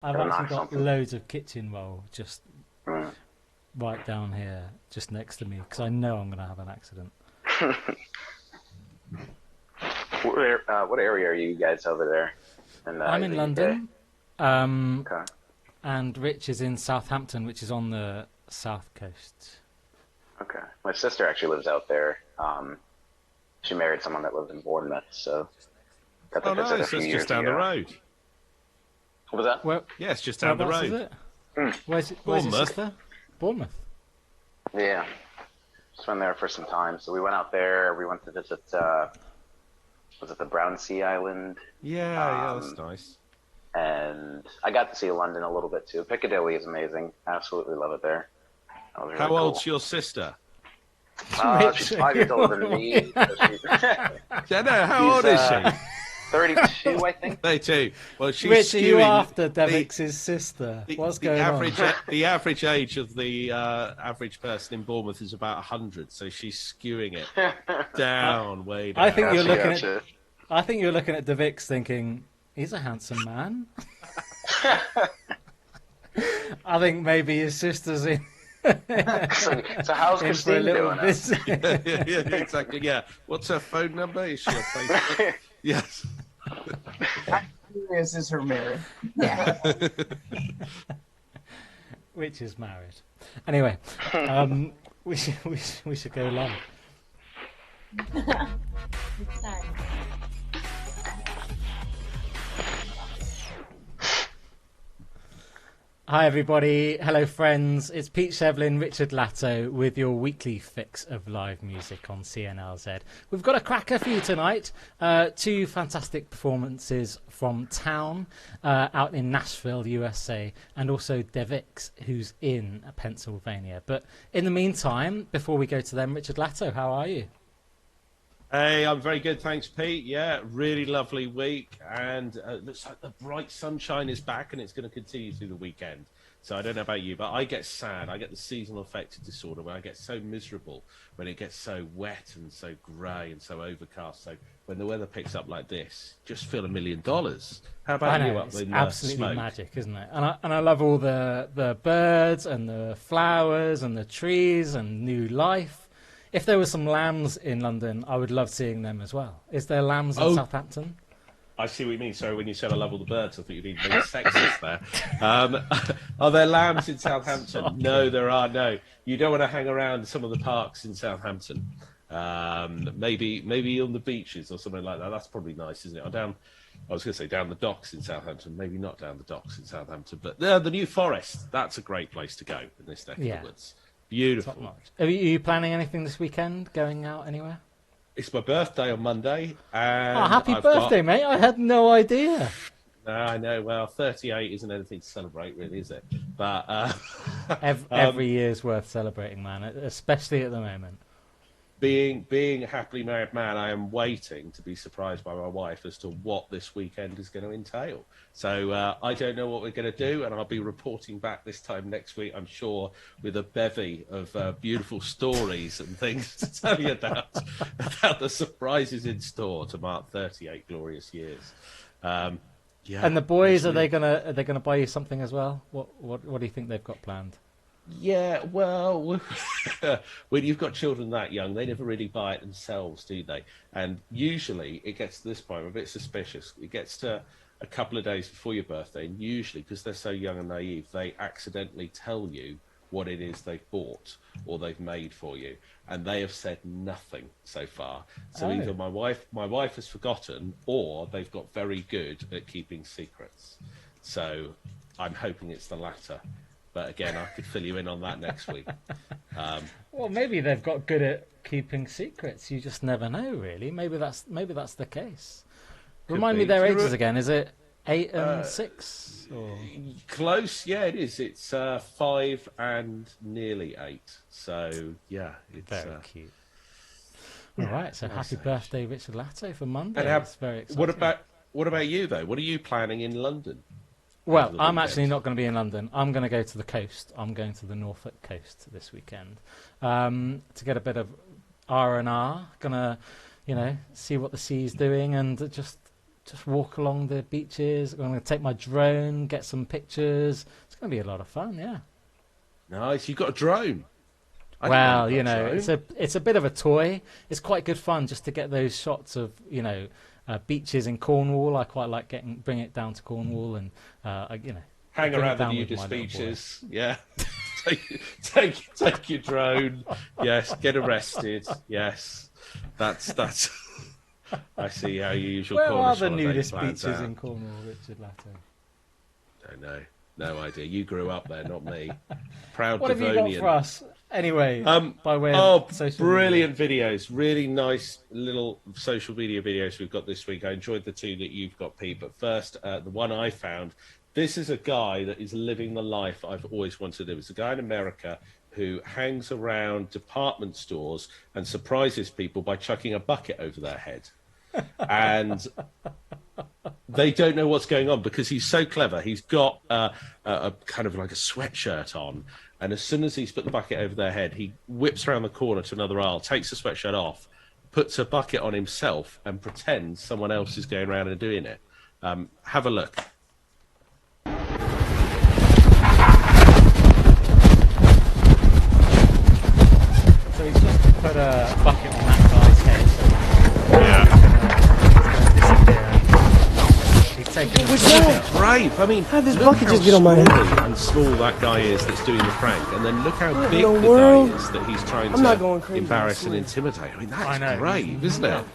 I've Gotta actually knock got something. loads of kitchen roll just Mm. right down here, just next to me, because I know I'm going to have an accident. What area are you guys over there in I'm in the UK? London, um, Okay. and Rich is in Southampton, which is on the south coast. Okay. My sister actually lives out there. She married someone that lives in Bournemouth, so got to Oh, visit a nice. few That's just years down the ago. road. What was that? Where, Yeah, it's just down the whereabouts is road. it? Mm. Where's your Bournemouth. sister? Bournemouth. Yeah, just went there for some time. So we went out there. We went to visit. Was it the Brown Sea Island? Yeah, yeah, that's Um, nice. and I got to see London a little bit too. Piccadilly is amazing. Absolutely love it there. That was really How old's cool. your sister? She's Rich, 5 years older than me. So Yeah, no, how she's old is she? 32, I think. They too. Well, she's Rich, are you skewing after the Devix's sister? the, What's the going on? average the average age of the average person in Bournemouth is about 100, so she's skewing it down, way I think down. you're Gotcha, looking at. gotcha. I think you're looking at Devix thinking he's a handsome man. I think maybe his sister's in So how's in for a Christine little doing? visit. Yeah, exactly. Yeah. What's her phone number? Is she on Facebook? Yes. This is her married. Yeah. Which is married. Anyway, we should go live. Sorry. Hi everybody, hello friends. It's Pete Shevlin, Richard Latto with your weekly fix of live music on CNLZ. We've got a cracker for you tonight. Two fantastic performances from Towne out in Nashville, USA, and also Devix, who's in Pennsylvania. But in the meantime, before we go to them, Richard Latto, how are you? Hey, I'm very good, thanks, Pete. Yeah, really lovely week, and looks like the bright sunshine is back, and it's going to continue through the weekend. So I don't know about you, but I get sad. I get the seasonal affective disorder where I get so miserable when it gets so wet and so grey and so overcast. So when the weather picks up like this, just feel $1,000,000. How I about you know, up it's in absolutely smoke? magic, isn't it? And I love all the birds and the flowers and the trees and new life. If there were some lambs in London, I would love seeing them as well. Is there lambs in Oh, Southampton? I see what you mean. Sorry, when you said I love all the birds, I thought you were being very sexist there. Are there lambs in Southampton? No, there are no. You don't want to hang around some of the parks in Southampton. Maybe on the beaches or something like that. That's probably nice, isn't it? Or down, I was going to say down the docks in Southampton. Maybe not down the docks in Southampton, but the New Forest. That's a great place to go in this neck of Yeah. the woods. Top Beautiful. notch. Are you planning anything this weekend? Going out anywhere? It's my birthday on Monday, Oh, and happy I've birthday, got. mate! I had no idea. No, I know. Well, 38 isn't anything to celebrate, really, is it? But Every year's worth celebrating, man. Especially at the moment. being a happily married man, I am waiting to be surprised by my wife as to what this weekend is going to entail. So I don't know what we're going to do, and I'll be reporting back this time next week, I'm sure, with a bevy of beautiful stories and things to tell you about the surprises in store to mark 38 glorious years. Yeah, And the boys, it's really- are they gonna buy you something as well? What do you think they've got planned? Yeah, well, when you've got children that young, they never really buy it themselves, do they? And usually it gets to this point, I'm a bit suspicious. It gets to a couple of days before your birthday, and usually, because they're so young and naive, they accidentally tell you what it is they've bought or they've made for you, and they have said nothing so far. So Oh. either my wife has forgotten, or they've got very good at keeping secrets. So I'm hoping it's the latter. But again, I could fill you in on that next week. Well, maybe they've got good at keeping secrets. You just never know, really. Maybe that's the case. Remind me be. their Do you ages re- again. Is it 8 and 6? Or... Close, yeah, it is. It's 5 and nearly 8. So yeah, it's Very cute. All right, so nice happy age. birthday, Richard Latto, for Monday. And how- That's very exciting. what about you though? What are you planning in London? Well, over the I'm weekend? actually not going to be in London. I'm going to go to the coast. I'm going to the Norfolk coast this weekend to get a bit of R&R. Gonna, see what the sea's doing and just just walk along the beaches. I'm going to take my drone, get some pictures. It's going to be a lot of fun, yeah. Nice. You got a drone? Well, you know, it's a bit of a toy. It's quite good fun just to get those shots of, you know, beaches in Cornwall. I quite like bring it down to Cornwall and, you know, hang around the nudist beaches. Yeah. take your drone. Yes. Get arrested. Yes. That's. I see how your usual. Where are Cornish the nudist plans beaches out. in Cornwall, Richard Latto? Don't know. No idea. You grew up there, not me. Proud What have Devonian. you got for us? Anyway, by way of of social brilliant media. videos, really nice little social media videos we've got this week. I enjoyed the two that you've got, Pete. But first, the one I found. This is a guy that is living the life I've always wanted to do. It's a guy in America who hangs around department stores and surprises people by chucking a bucket over their head. And they don't know what's going on because he's so clever. He's got a kind of like a sweatshirt on, and as soon as he's put the bucket over their head, he whips around the corner to another aisle, takes the sweatshirt off, puts a bucket on himself, and pretends someone else is going around and doing it. Have a look. So he's just put a bucket on that guy's head. He's taking Brave. I mean, How did this look bucket how just get on my head? squirrely and small that guy is that's doing the prank, and then look how big the the world? guy is that he's trying I'm not to going crazy, embarrass I and swear. intimidate. I mean, I that's know, brave, isn't it?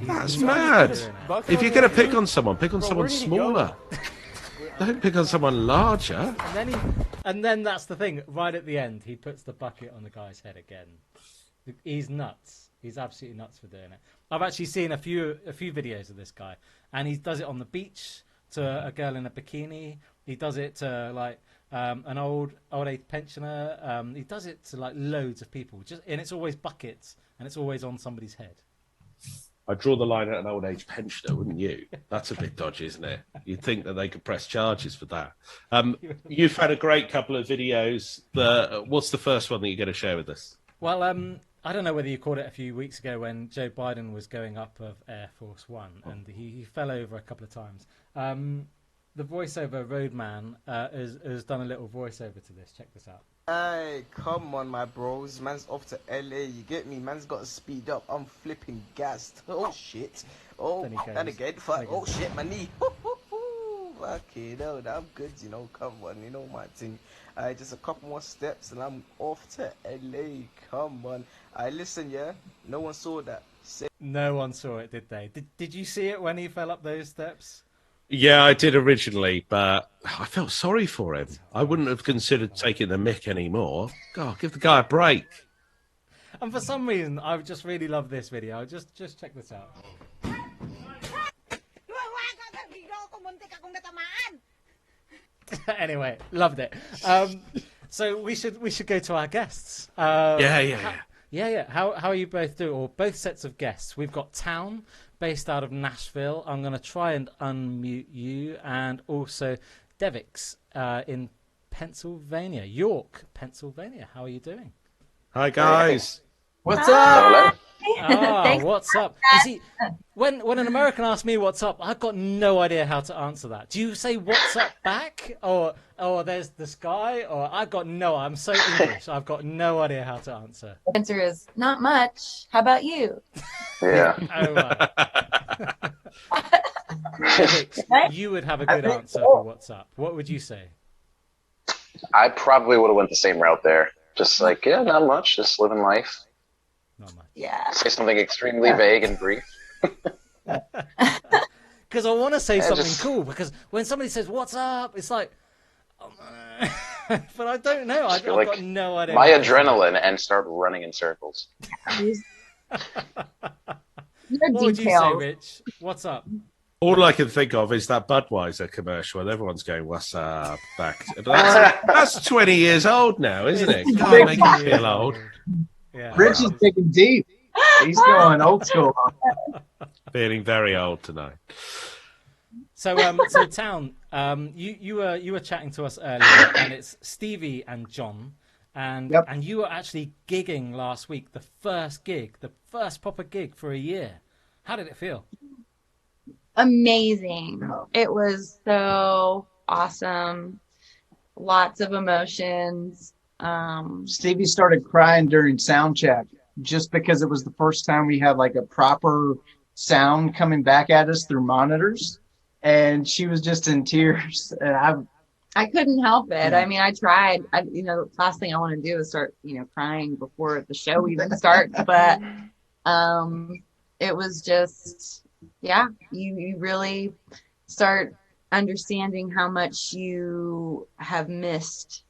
That's He's mad. doing it. If you're going to pick on someone, pick on someone where did he smaller. Don't pick on someone larger. And then that's the thing. Right at the end, he puts the bucket on the guy's head again. He's nuts. He's absolutely nuts for doing it. I've actually seen a few videos of this guy, and he does it on the beach to a girl in a bikini. He does it to like an old age pensioner. He does it to like loads of people. And it's always buckets, and it's always on somebody's head. I'd draw the line at an old age pensioner, wouldn't you? That's a bit dodgy, isn't it? You'd think that they could press charges for that. You've had a great couple of videos. What's the first one that you're going to share with us? Well, I don't know whether you caught it a few weeks ago when Joe Biden was going up of Air Force One, and he fell over a couple of times. The voiceover Roadman has done a little voiceover to this. Check this out. Hey, come on, my bros. Man's off to LA. You get me? Man's got to speed up. I'm flipping gassed. Oh, shit. Oh, Then he goes. and again. Fuck. Then he Oh, goes. shit, my knee. Okay, no, I'm good, you know. Come on, you know my thing. Just a couple more steps and I'm off to LA. Come on. Listen, yeah. No one saw that. No one saw it, did they? Did you see it when he fell up those steps? Yeah, I did originally, but I felt sorry for him. I wouldn't have considered taking the mick anymore. God, give the guy a break. And for some reason, I just really love this video. Just check this out. Anyway, loved it. So we should go to our guests. Yeah. How are you both doing? Or both sets of guests. We've got Towne, based out of Nashville. I'm going to try and unmute you, and also Devix in Pennsylvania, York, Pennsylvania. How are you doing? Hi, guys. What's Hello. up? Thanks. What's up? You see, when an American asks me what's up, I've got no idea how to answer that. Do you say what's up back, or there's the sky, or I'm so English, I've got no idea how to answer. The answer is not much. How about you? Yeah. Oh, right. Devix, you would have a good answer for what's up. What would you say? I probably would have went the same route there. Just like, yeah, not much. Just living life. Not much. Yeah. Say something extremely vague and brief. Because I want to say something just- cool. Because when somebody says "What's up," it's like, but I don't know. I've feel like got no idea. My what to say. adrenaline and start running in circles. Your What would you say, details. Rich? What's up? All I can think of is that Budweiser commercial where everyone's going, "What's up?" Back. That's 20 years old now, isn't it? God, make me feel old. Yeah. Rich is digging deep. He's going old school. Feeling very old tonight. So Towne, you were chatting to us earlier, and it's Stevie and John, and Yep. and you were actually gigging last week, the first proper gig for a year. How did it feel? amazing. It was so awesome. Lots of emotions. Stevie started crying during sound check just because it was the first time we had like a proper sound coming back at us through monitors, and she was just in tears. And I couldn't help it. Yeah. I mean, I tried. The last thing I want to do is start, crying before the show even starts. But it was just, yeah, you really start understanding how much you have missed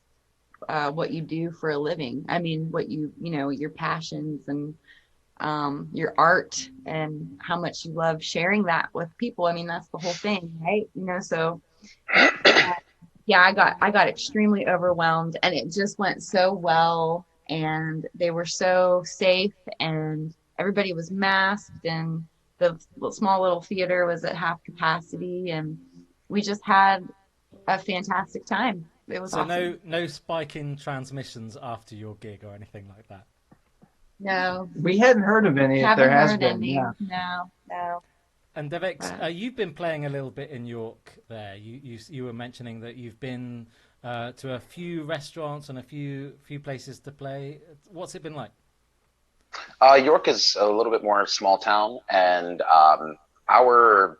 what you do for a living. I mean, what your passions and your art, and how much you love sharing that with people. I mean, that's the whole thing, right? So yeah, I got extremely overwhelmed, and it just went so well, and they were so safe, and everybody was masked, and the small little theater was at half capacity, and we just had a fantastic time. It was awesome. No spike in transmissions after your gig or anything like that? No. we hadn't heard of any. If there has been, yeah. No. And Devix, you've been playing a little bit in York there. You were mentioning that you've been to a few restaurants and a few places to play. What's it been like? York is a little bit more small town, and our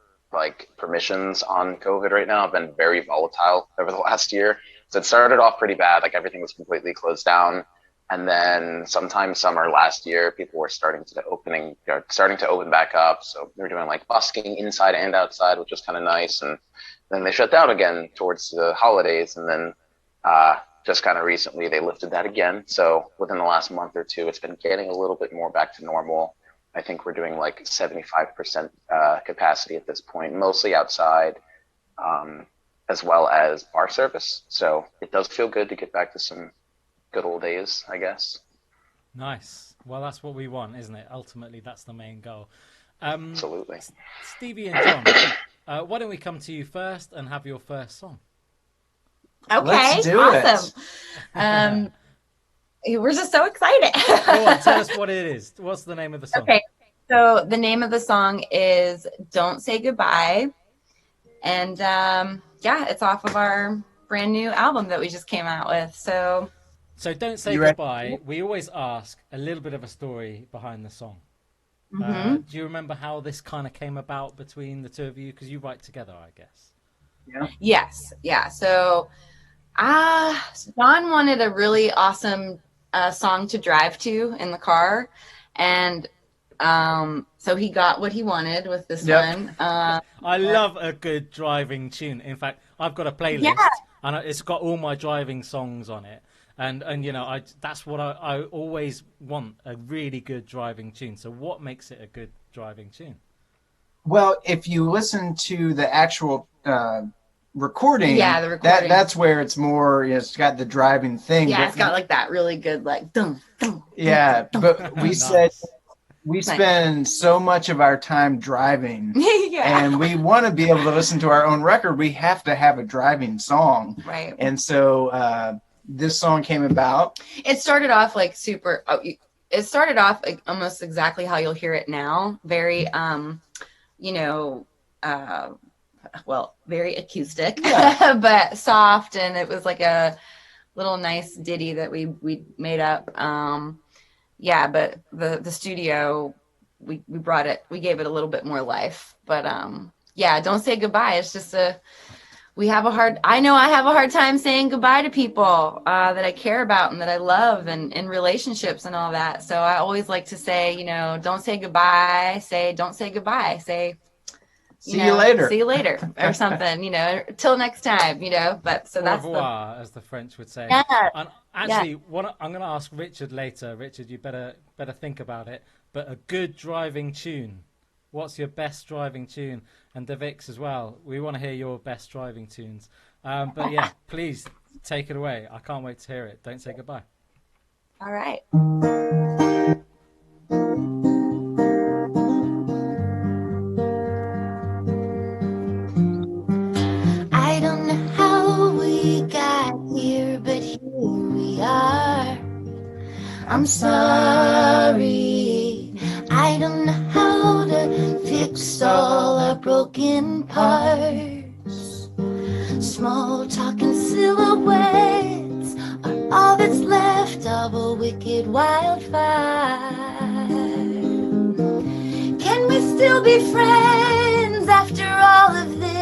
permissions on COVID right now have been very volatile over the last year. So it started off pretty bad, like everything was completely closed down. And then sometime summer last year, people were starting to open back up. So they were doing busking inside and outside, which was kind of nice. And then they shut down again towards the holidays. And then just kind of recently, they lifted that again. So within the last month or two, it's been getting a little bit more back to normal. I think we're doing 75% capacity at this point, mostly outside, as well as bar service. So it does feel good to get back to some good old days, I guess. Nice. Well, that's what we want, isn't it? Ultimately, that's the main goal. Absolutely. Stevie and John, why don't we come to you first and have your first song? Okay, Let's do awesome. We're just so excited. Go on, tell us what it is. What's the name of the song? Okay, so the name of the song is Don't Say Goodbye. And it's off of our brand new album that we just came out with. So Don't Say Goodbye. We always ask a little bit of a story behind the song. Mm-hmm. Do you remember how this kind of came about between the two of you? Because you write together, I guess. Yeah. Yes. Yeah. So Don wanted a really awesome song to drive to in the car. And so he got what he wanted with this one. I love a good driving tune. In fact, I've got a playlist and it's got all my driving songs on it. And that's what I always want, a really good driving tune. So what makes it a good driving tune? Well, if you listen to the actual recording, the recording, that's where it's more, it's got the driving thing. Yeah, it's got that really good dum, dum. Yeah, but we Nice. said we spend so much of our time driving, and we want to be able to listen to our own record. We have to have a driving song, right? And so this song came about. It started off super. It started off almost exactly how you'll hear it now. Very, very acoustic, but soft, and it was like a little nice ditty that we made up. But the studio, we gave it a little bit more life. But Don't Say Goodbye. It's just I know I have a hard time saying goodbye to people that I care about and that I love, and in relationships and all that. So I always like to say, don't say goodbye. Say, don't say goodbye. Say, see you later. See you later, or something. Till next time. But so that's au revoir, as the French would say. Yeah. And actually, I'm going to ask Richard later. Richard, you better think about it. But a good driving tune. What's your best driving tune? And Devix as well. We want to hear your best driving tunes. But yeah, please take it away. I can't wait to hear it. Don't say goodbye. All right. I don't know how we got here, but here we are. I'm sorry. I don't know how to fix all our broken broken parts. Small talk and silhouettes are all that's left of a wicked wildfire. Can we still be friends after all of this?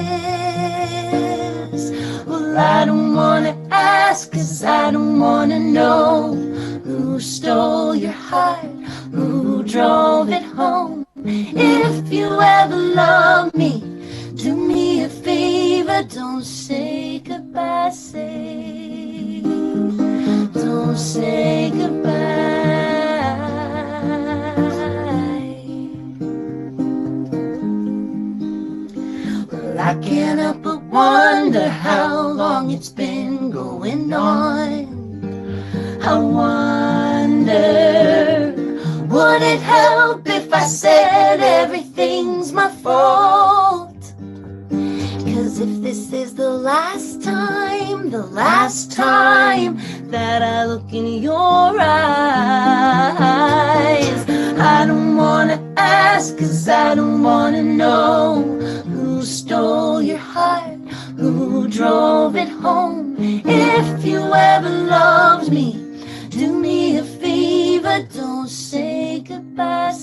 Well, I don't wanna ask, 'cause I don't wanna know who stole your heart, who drove it home. If you ever love me, do me a favor, don't say goodbye, don't say goodbye. Well, I can't help but wonder how long it's been going on. I wonder, would it help if I said everything's my fault? 'Cause if this is the last time that I look in your eyes, I don't wanna ask, 'cause I don't wanna know who stole your heart, who drove it home. If you ever loved me, do me a favor, don't say goodbye,